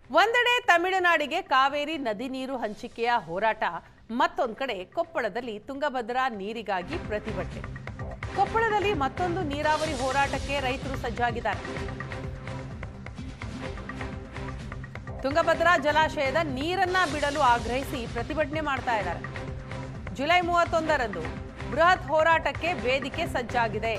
ಒಂದೆಡೆ ತಮಿಳುನಾಡಿಗೆ ಕಾವೇರಿ ನದಿ ನೀರು ಹಂಚಿಕೆಯ ಹೋರಾಟ, ಮತ್ತೊಂದು ಕಡೆ ಕೊಪ್ಪಳದಲ್ಲಿ ತುಂಗಭದ್ರಾ ನೀರಿಗಾಗಿ ಪ್ರತಿಭಟನೆ. ಕೊಪ್ಪಳದಲ್ಲಿ ಮತ್ತೊಂದು ನೀರಾವರಿ ಹೋರಾಟಕ್ಕೆ ರೈತರು ಸಜ್ಜಾಗಿದ್ದಾರೆ. ತುಂಗಭದ್ರಾ ಜಲಾಶಯದ ನೀರನ್ನ ಬಿಡಲು ಆಗ್ರಹಿಸಿ ಪ್ರತಿಭಟನೆ ಮಾಡ್ತಾ ಇದ್ದಾರೆ. ಜುಲೈ 31ರಂದು ಬೃಹತ್ ಹೋರಾಟಕ್ಕೆ ವೇದಿಕೆ ಸಜ್ಜಾಗಿದೆ.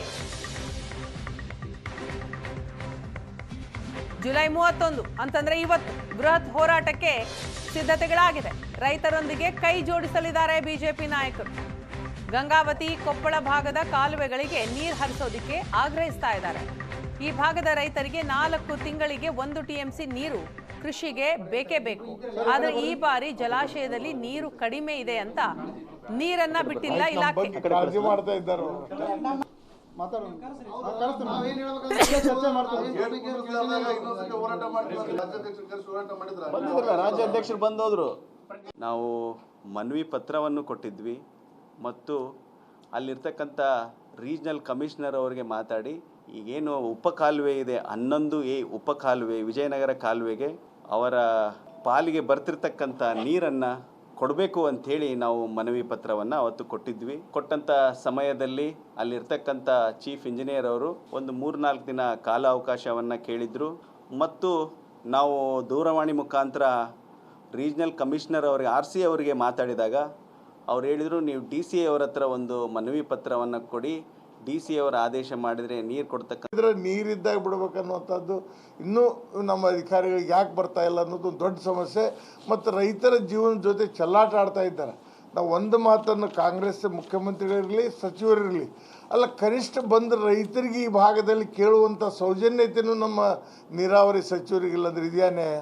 ಜುಲೈ 31 ಅಂತಂದ್ರೆ ಇವತ್ತು ಬೃಹತ್ ಹೋರಾಟಕ್ಕೆ ಸಿದ್ಧತೆಗಳಾಗಿದೆ. ರೈತರೊಂದಿಗೆ ಕೈ ಜೋಡಿಸಲಿದ್ದಾರೆ ಬಿಜೆಪಿ ನಾಯಕರು. ಗಂಗಾವತಿ ಕೊಪ್ಪಳ ಭಾಗದ ಕಾಲುವೆಗಳಿಗೆ ನೀರು ಹರಿಸೋದಕ್ಕೆ ಆಗ್ರಹಿಸ್ತಾ ಇದ್ದಾರೆ. ಈ ಭಾಗದ ರೈತರಿಗೆ 4 ತಿಂಗಳಿಗೆ 1 TMC ನೀರು ಕೃಷಿಗೆ ಬೇಕೇ ಬೇಕು. ಆದ್ರೆ ಈ ಬಾರಿ ಜಲಾಶಯದಲ್ಲಿ ನೀರು ಕಡಿಮೆ ಇದೆ ಅಂತ ನೀರನ್ನ ಬಿಟ್ಟಿಲ್ಲ ಇಲಾಖೆ. ರಾಜ್ಯಾಧ್ಯಕ್ಷರು ಬಂದೋದ್ರು. ನಾವು ಮನವಿ ಪತ್ರವನ್ನು ಕೊಟ್ಟಿದ್ವಿ ಮತ್ತು ಅಲ್ಲಿರ್ತಕ್ಕಂಥ ರೀಜನಲ್ ಕಮಿಷನರ್ ಅವರಿಗೆ ಮಾತಾಡಿ ಈಗೇನು ಉಪಕಾಲುವೆ ಇದೆ 11A ಉಪಕಾಲುವೆ ವಿಜಯನಗರ ಕಾಲುವೆಗೆ ಅವರ ಪಾಲಿಗೆ ಬರ್ತಿರ್ತಕ್ಕಂಥ ನೀರನ್ನು ಕೊಡಬೇಕು ಅಂಥೇಳಿ ನಾವು ಮನವಿ ಪತ್ರವನ್ನು ಅವತ್ತು ಕೊಟ್ಟಿದ್ವಿ. ಕೊಟ್ಟಂಥ ಸಮಯದಲ್ಲಿ ಅಲ್ಲಿರ್ತಕ್ಕಂಥ ಚೀಫ್ ಇಂಜಿನಿಯರ್ ಅವರು ಒಂದು 3-4 ದಿನ ಕಾಲಾವಕಾಶವನ್ನು ಕೇಳಿದರು ಮತ್ತು ನಾವು ದೂರವಾಣಿ ಮುಖಾಂತರ ರೀಜನಲ್ ಕಮಿಷನರ್ ಅವರಿಗೆ RC ಅವರಿಗೆ ಮಾತಾಡಿದಾಗ ಅವ್ರು ಹೇಳಿದರು, ನೀವು DC ಅವರ ಹತ್ರ ಒಂದು ಮನವಿ ಪತ್ರವನ್ನು ಕೊಡಿ, DC ಅವರ ಆದೇಶ ಮಾಡಿದರೆ ನೀರು ಕೊಡ್ತಕ್ಕಂಥ ನೀರಿದ್ದಾಗ ಬಿಡ್ಬೇಕನ್ನುವಂಥದ್ದು ಇನ್ನೂ ನಮ್ಮ ಅಧಿಕಾರಿಗಳಿಗೆ ಯಾಕೆ ಬರ್ತಾ ಇಲ್ಲ ಅನ್ನೋದು ಒಂದು ದೊಡ್ಡ ಸಮಸ್ಯೆ. ಮತ್ತು ರೈತರ ಜೀವನದ ಜೊತೆ ಚೆಲ್ಲಾಟ ಆಡ್ತಾ ಇದ್ದಾರೆ. ನಾವು ಒಂದು ಮಾತನ್ನು ಕಾಂಗ್ರೆಸ್ ಮುಖ್ಯಮಂತ್ರಿಗಳಿರಲಿ ಸಚಿವರಿರಲಿ ಅಲ್ಲ, ಕನಿಷ್ಠ ಬಂದ ರೈತರಿಗೆ ಈ ಭಾಗದಲ್ಲಿ ಕೇಳುವಂಥ ಸೌಜನ್ಯತೆಯೂ ನಮ್ಮ ನೀರಾವರಿ ಸಚಿವರಿಗಿಲ್ಲ. ಅಂದರೆ ಇದೆಯಾ ನ್ಯಾಯ?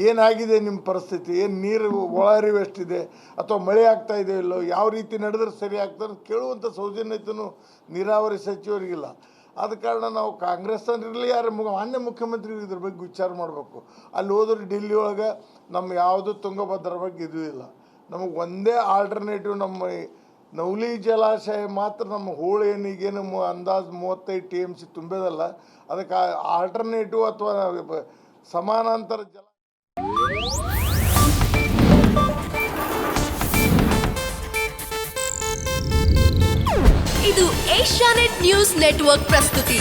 ಏನಾಗಿದೆ ನಿಮ್ಮ ಪರಿಸ್ಥಿತಿ, ಏನು ನೀರು ಒಳಹರಿವು ಎಷ್ಟಿದೆ ಅಥವಾ ಮಳೆ ಆಗ್ತಾ ಇದೆಯೋ ಇಲ್ಲೋ, ಯಾವ ರೀತಿ ನಡೆದ್ರೆ ಸರಿ ಆಗ್ತದೆ ಕೇಳುವಂಥ ಸೌಜನ್ಯತೆಯೂ ನೀರಾವರಿ ಸಚಿವರಿಗಿಲ್ಲ. ಆದ ಕಾರಣ ನಾವು ಕಾಂಗ್ರೆಸ್ ಇರಲಿ ಯಾರು ಮಾನ್ಯ ಮುಖ್ಯಮಂತ್ರಿಗಳು ಇದ್ರ ಬಗ್ಗೆ ವಿಚಾರ ಮಾಡಬೇಕು. ಅಲ್ಲಿ ಹೋದ್ರೆ ಡೆಲ್ಲಿ ಒಳಗೆ ನಮ್ಮ ಯಾವುದು ತುಂಗಭದ್ರಾ ಬಗ್ಗೆ ಇದೂ ಇಲ್ಲ. ನಮಗೆ ಒಂದೇ ಆಲ್ಟರ್ನೇಟಿವ್ ನಮ್ಮ ನವಲಿ ಜಲಾಶಯ ಮಾತ್ರ ನಮ್ಮ ಹೋಳು ಏನಿಗೇನು ಅಂದಾಜು 35 TMC ತುಂಬೇದಲ್ಲ, ಅದಕ್ಕೆ ಆಲ್ಟರ್ನೇಟಿವ್ ಅಥವಾ ಸಮಾನಾಂತರ ಜಲ ಇದು ಏಷ್ಯಾನೆಟ್ ನ್ಯೂಸ್ ನೆಟ್ವರ್ಕ್ ಪ್ರಸ್ತುತಿ.